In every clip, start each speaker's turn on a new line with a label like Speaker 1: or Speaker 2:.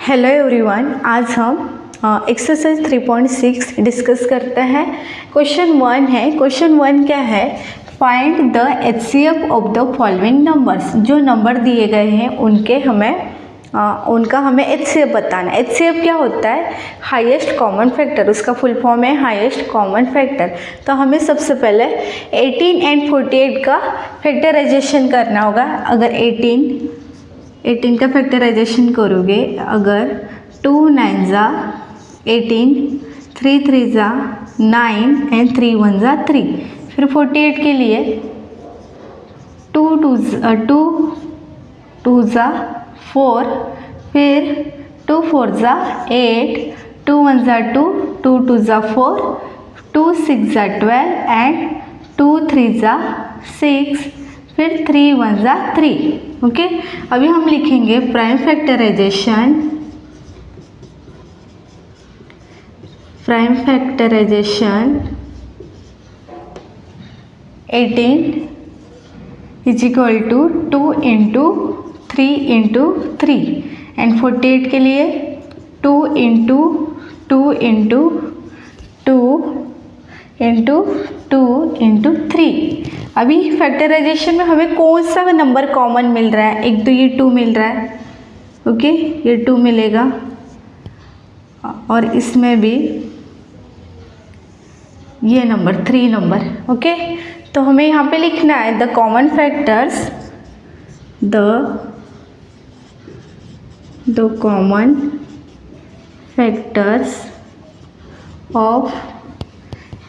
Speaker 1: Hello everyone, आज हम exercise 3.6 discuss करते हैं। क्वेश्चन 1 है। क्वेश्चन 1 क्या है? Find the HCF of the following numbers. जो नंबर दिए गए हैं उनका हमें एचसीएफ बताना है। एचसीएफ क्या होता है? Highest common factor. उसका फुल फॉर्म है हाईएस्ट कॉमन फैक्टर। तो हमें सबसे पहले 18 एंड 48 का फैक्टराइजेशन करना होगा। अगर 18 का फैक्टराइजेशन करोगे, अगर 2 9 ज़ा 18, 3 3 ज़ा 9 एंड 3 1 ज़ा 3। फिर 48 के लिए 2 2 ज़ा 4, फिर 2 4 ज़ा 8, 2 1 ज़ा 2, 2 2 ज़ा 4, 2 6 ज़ा 12 एंड 2 3 ज़ा 6, फिर 3 1 ज़ा 3। ओके, अभी हम लिखेंगे prime factorisation. 18 is equal to 2 into 3 into 3 and 48 के लिए 2 इंटू 2 इंटू 2 इंटू 2 इंटू 3। अभी फैक्टराइजेशन में हमें कौन सा नंबर कॉमन मिल रहा है? एक तो ये 2 मिल रहा है, ओके, ये 2 मिलेगा, और इसमें भी ये नंबर 3 नंबर। ओके, तो हमें यहाँ पे लिखना है the common factors, the common factors of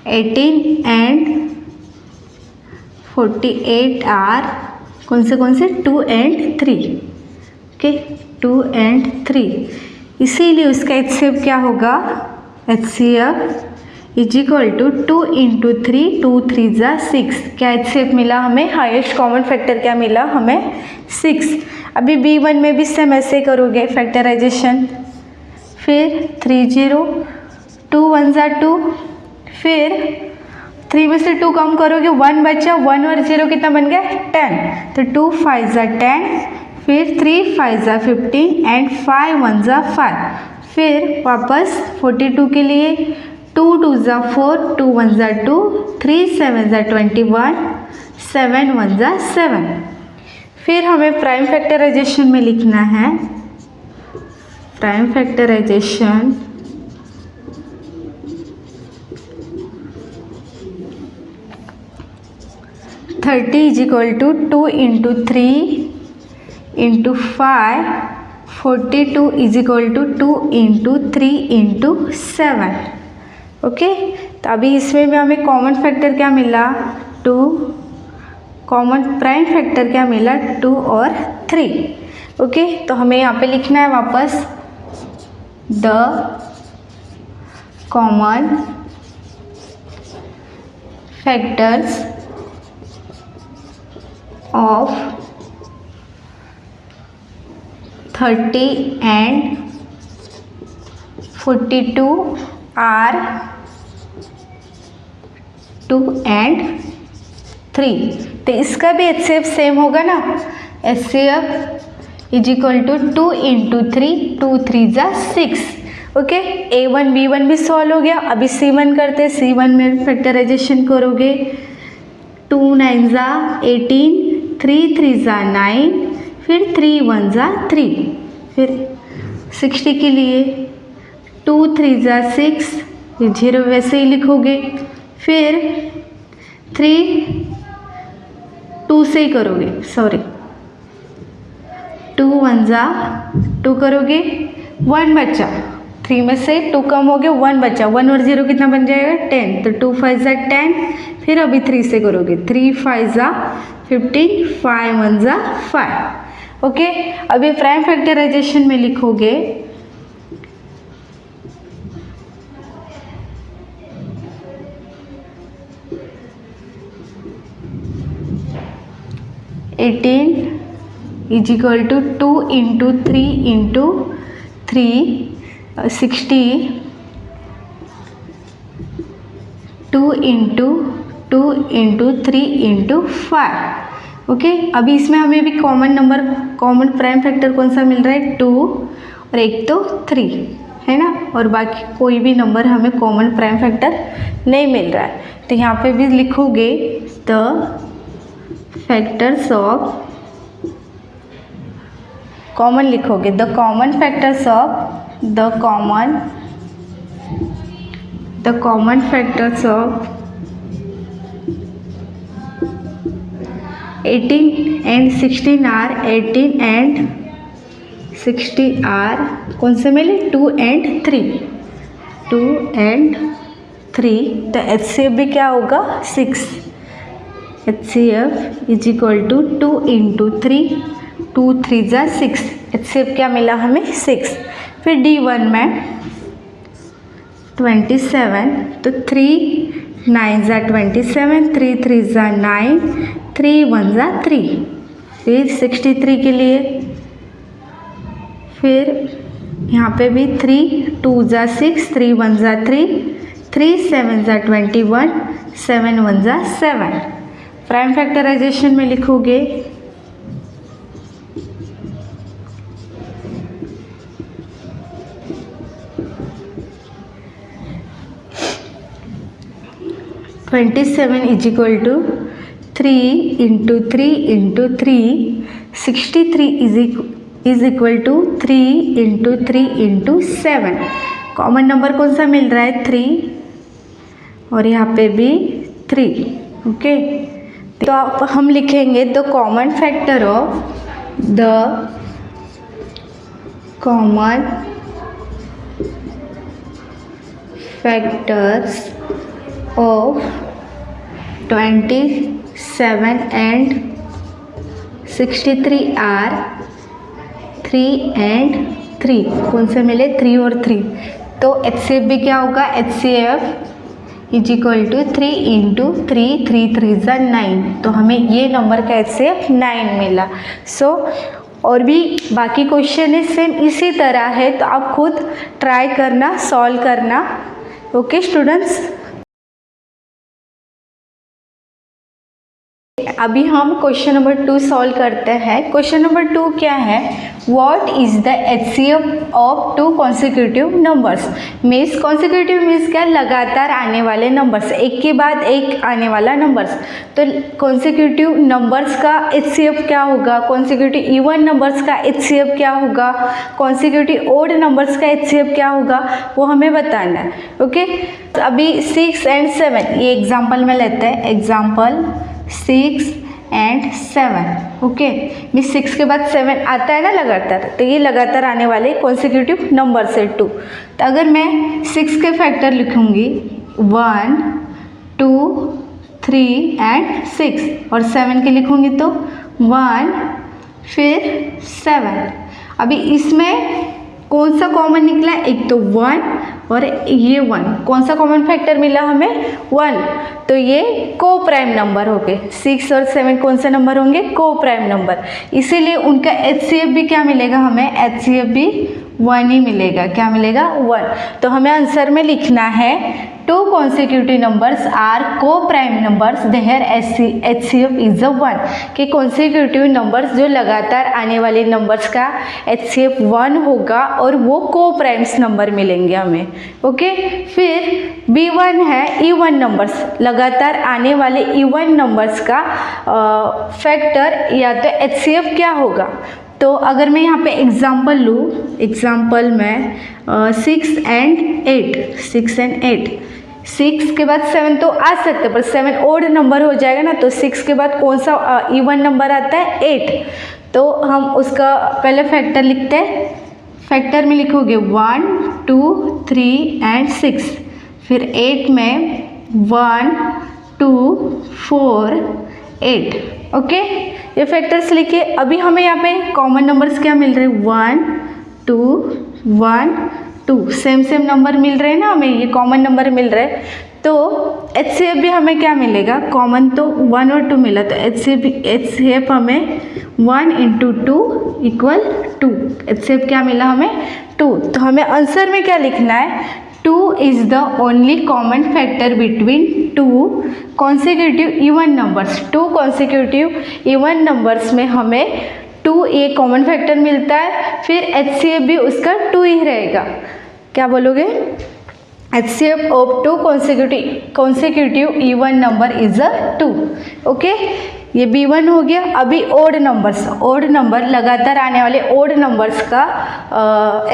Speaker 1: 18 and 48 are कौन से 2 एंड 3। Okay, 2 and 3। इसीलिए उसका एचसीएफ क्या होगा? HCF is equal to 2 into 3, 2 3 ज़ा 6। क्या एचसीएफ मिला हमें? हाईएस्ट कॉमन फैक्टर क्या मिला हमें? 6। अभी B1 में भी सेम ऐसे करोगे फैक्टराइजेशन। फिर 3 0, 2 1 ज़ा 2, फिर 3 में से 2 कम करोगे, 1 बचा, 1 और 0 कितना बन गया? 10। तो 2 5 ज़ा 10, फिर 3 5 ज़ा 15 एंड 5 1 ज़ा 5। फिर वापस 42 के लिए 2 2 ज़ा 4, 2 1 ज़ा 2, 3 7 ज़ा 21, 7 1 ज़ा 7। फिर हमें प्राइम फैक्टराइजेशन में लिखना है, prime factorisation 30 is equal to 2 into 3 into 5, 42 is equal to 2 into 3 into 7। Okay, तो अभी इसमें भी हमें कॉमन फैक्टर क्या मिला? 2। कॉमन प्राइम फैक्टर क्या मिला? 2 और 3। ओके, तो हमें यहाँ पे लिखना है वापस the common factors of 30 and 42 are 2 and 3। तो इसका भी एचसीएफ सेम होगा ना? HCF is equal to 2 into 3, 2 3 ज़ा 6। ओके, A1 B1 भी सॉल्व हो गया। अभी C1 करते हैं। C1 में फैक्टराइजेशन करोगे, 2 9 ज़ा 18, 3 3 ज़ा 9, फिर 3 1 ज़ा 3। फिर 60 के लिए 2 3 ज़ा 6, 0 वैसे ही लिखोगे। फिर 3 2 से ही करोगे, सॉरी, 2 1 ज़ा 2 करोगे, 1 बचा, 3 में से 2 कम हो गया, 1 बचा, 1 और 0 कितना बन जाएगा? 10। तो 2 5 ज़ा 10, फिर अभी 3 से करोगे, 3 5 ज़ा 15, 5 1 ज़ा 5। ओके, अभी प्राइम फैक्टराइजेशन में लिखोगे 18 is equal to 2 into 3 into 3, 60, 2 into 2 into 3 into 5। Okay, अभी इसमें हमें भी कॉमन प्राइम फैक्टर कौन सा मिल रहा है? 2, और एक तो 3 है ना, और बाकी कोई भी नंबर हमें कॉमन प्राइम फैक्टर नहीं मिल रहा है। तो यहाँ पे भी लिखोगे द फैक्टर्स ऑफ, कॉमन लिखोगे the common factors of, the common factors of 18 and 16 are 18 and 60 are कौन से मिले 2 and 3, 2 and 3। तो HCF भी क्या होगा 6, HCF is equal to 2 into 3, 2 3 जा 6, HCF क्या मिला हमें 6। फिर D1 में 27, तो 3 9 जा 27, 3 3 जा 9, 3 1 जा 3। फिर 63 के लिए फिर यहाँ पे भी 3 2 जा 6, 3 1 जा 3, 3 7 जा 21, 7 1 जा 7। प्राइम फैक्टराइजेशन में लिखोगे twenty 27 is equal to 3 into 3 into 3, 63 is equal to 3 into 3 into 7। Common number कौन सा मिल रहा है 3, और यहाँ पे भी 3। ओके, तो अब हम लिखेंगे the common factor of, the common factors of 27 and 63 are 3 and 3, कौन से मिले 3 और 3। तो HCF भी क्या होगा HCF is equal to 3 into 3, 3 3 जा 9। तो हमें ये नंबर का HCF 9 मिला। सो और भी बाकी क्वेश्चन है सेम इसी तरह है, तो आप खुद ट्राई करना, सॉल्व करना। ओके स्टूडेंट्स, अभी हम क्वेश्चन नंबर 2 सॉल्व करते हैं। क्वेश्चन नंबर 2 क्या है, what is the HCF of 2 consecutive numbers. Means consecutive means क्या, लगातार आने वाले नंबर्स, एक के बाद एक आने वाला नंबर्स। तो कॉन्सिक्यूटिव नंबर्स का HCF क्या होगा, कॉन्सिक्यूटिव इवन नंबर्स का HCF क्या होगा, कॉन्सिक्यूटिव ओड नंबर्स का HCF क्या होगा, वो हमें बताना है। ओके, तो अभी 6 and 7 ये एग्जाम्पल में लेते हैं। Example 6 and 7। ओके, मीन्स 6 के बाद 7 आता है ना लगातार, तो ये लगातार आने वाले कॉन्सिक्यूटिव नंबर से 2। तो अगर मैं 6 के फैक्टर लिखूँगी 1 2 3 and 6, और 7 के लिखूँगी तो 1 फिर 7। अभी इसमें कौन सा कॉमन निकला, एक तो 1 और ये 1, कौन सा कॉमन फैक्टर मिला हमें 1, तो ये को प्राइम नंबर हो गए। 6 और 7 कौन से नंबर होंगे, को प्राइम नंबर, इसीलिए उनका HCF भी क्या मिलेगा हमें, HCF भी 1 ही मिलेगा। क्या मिलेगा 1। तो हमें आंसर में लिखना है 2 consecutive numbers are co-prime numbers, their HCF is a 1, कि consecutive numbers जो लगातार आने वाले numbers का HCF 1 होगा और वो co-primes number मिलेंगे हमें। ओके, फिर B1 है even numbers, लगातार आने वाले even numbers का फैक्टर या तो HCF क्या होगा। तो अगर मैं यहाँ पे एग्जाम्पल लूँ, एग्जाम्पल में 6 and 8, 6 and 8, 6 के बाद 7 तो आ सकते हैं, पर 7 ओड नंबर हो जाएगा ना, तो 6 के बाद कौन सा इवन नंबर आता है 8, तो हम उसका पहले फैक्टर लिखते हैं। फैक्टर में लिखोगे 1 2 3 and 6, फिर 8 में 1 2 4 8। ओके, ये फैक्टर्स लिखे। अभी हमें यहाँ पे कॉमन नंबर्स क्या मिल रहे हैं 1 2 1 2, सेम नंबर मिल रहे हैं ना हमें, ये कॉमन नंबर मिल रहे हैं। तो HCF भी हमें क्या मिलेगा, कॉमन तो 1 और 2 मिला, तो HCF हमें 1 इंटू 2 इक्वल 2। HCF क्या मिला हमें 2। तो हमें आंसर में क्या लिखना है, 2 is the only common factor between 2 consecutive even numbers. 2 consecutive even numbers में हमें 2 ये कॉमन फैक्टर मिलता है, फिर HCF भी उसका 2 ही रहेगा। क्या बोलोगे? HCF of 2 consecutive even number is a 2। Okay, ये B1 हो गया। अभी ओड नंबर लगातार आने वाले ओड नंबर्स का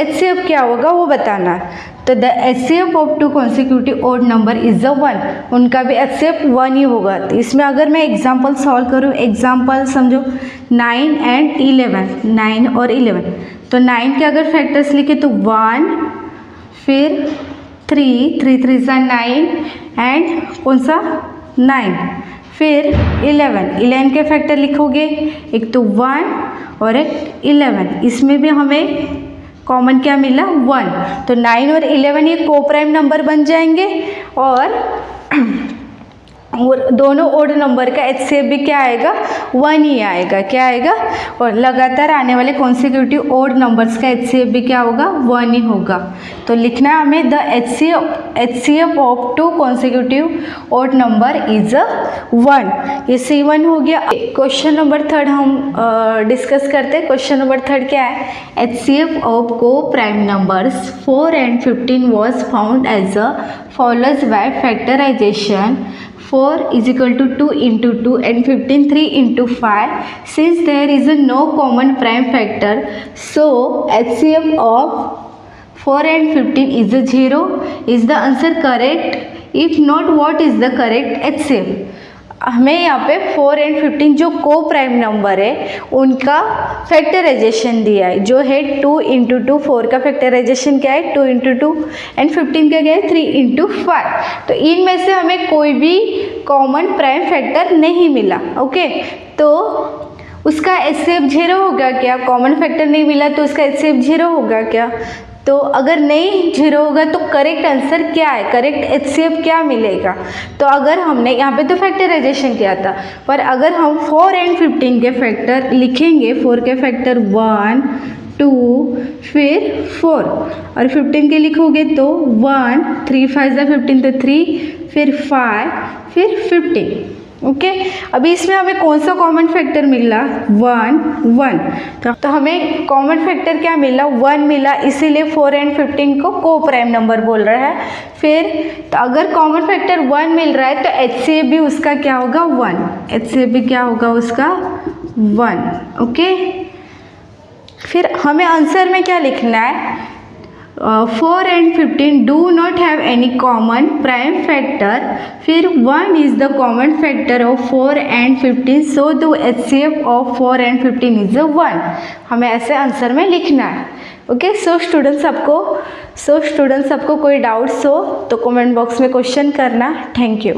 Speaker 1: HCF क्या होगा वो बताना है। तो the HCF of 2 consecutive odd number is a 1, उनका भी HCF 1 ही होगा। तो इसमें अगर मैं एग्जाम्पल सॉल्व करूँ, एग्जाम्पल समझो 9 एंड 11, 9 और 11। तो 9 के अगर फैक्टर्स लिखे तो 1, फिर 3 3 × 9 एंड कौन सा 9, फिर 11 के फैक्टर लिखोगे, एक तो 1 और एक 11। इसमें भी हमें कॉमन क्या मिला 1। तो 9 और 11 ये को प्राइम नंबर बन जाएंगे और दोनों ओड नंबर का HCF भी क्या आएगा 1 ही आएगा। क्या आएगा? और लगातार आने वाले कॉन्सिक्यूटिव ओड नंबर्स का HCF भी क्या होगा 1 ही होगा। तो लिखना है हमें the HCF of 2 consecutive odd number is a 1। ये C1 हो गया। क्वेश्चन नंबर 3 हम डिस्कस करते हैं। क्वेश्चन नंबर 3 क्या है? HCF ऑफ को prime numbers 4 and 15 was found as a follows by factorization 4 is equal to 2 into 2 and 15 3 into 5. Since there is a no common prime factor, so HCF of 4 and 15 is a 0. Is the answer correct? If not, what is the correct HCF? हमें यहाँ पे 4 and 15 जो को prime number है उनका factorisation दिया है, जो है 2 into 2। 4 का फैक्टराइजेशन क्या है 2 into 2 एंड 15 का क्या है 3 into 5। तो इनमें से हमें कोई भी कॉमन प्राइम फैक्टर नहीं मिला। ओके, तो उसका HCF 0 होगा क्या? कॉमन फैक्टर नहीं मिला तो उसका HCF 0 होगा क्या? तो अगर नहीं 0 होगा तो करेक्ट आंसर क्या है? करेक्ट HCF क्या मिलेगा? तो अगर हमने यहाँ पे तो फैक्टराइजेशन किया था, पर अगर हम 4 and 15 के फैक्टर लिखेंगे, 4 के फैक्टर 1 2 फिर 4 और 15 के लिखोगे तो 1 3 5 15 तो 3 फिर 5 फिर 15। ओके, अभी इसमें हमें कौन सा कॉमन फैक्टर मिला 1। तो हमें कॉमन फैक्टर क्या मिला 1 मिला, इसीलिए 4 and 15 को को प्राइम नंबर बोल रहा है। फिर तो अगर कॉमन फैक्टर 1 मिल रहा है तो HCF भी उसका क्या होगा 1। HCF भी क्या होगा उसका 1। ओके, फिर हमें आंसर में क्या लिखना है? 4 and 15 do not have any common prime factor, फिर 1 is the common factor of 4 and 15, so the HCF of 4 and 15 is a 1। हमें ऐसे आंसर में लिखना है। ओके, सो स्टूडेंट्स सबको कोई डाउट्स हो तो कमेंट बॉक्स में क्वेश्चन करना। Thank you.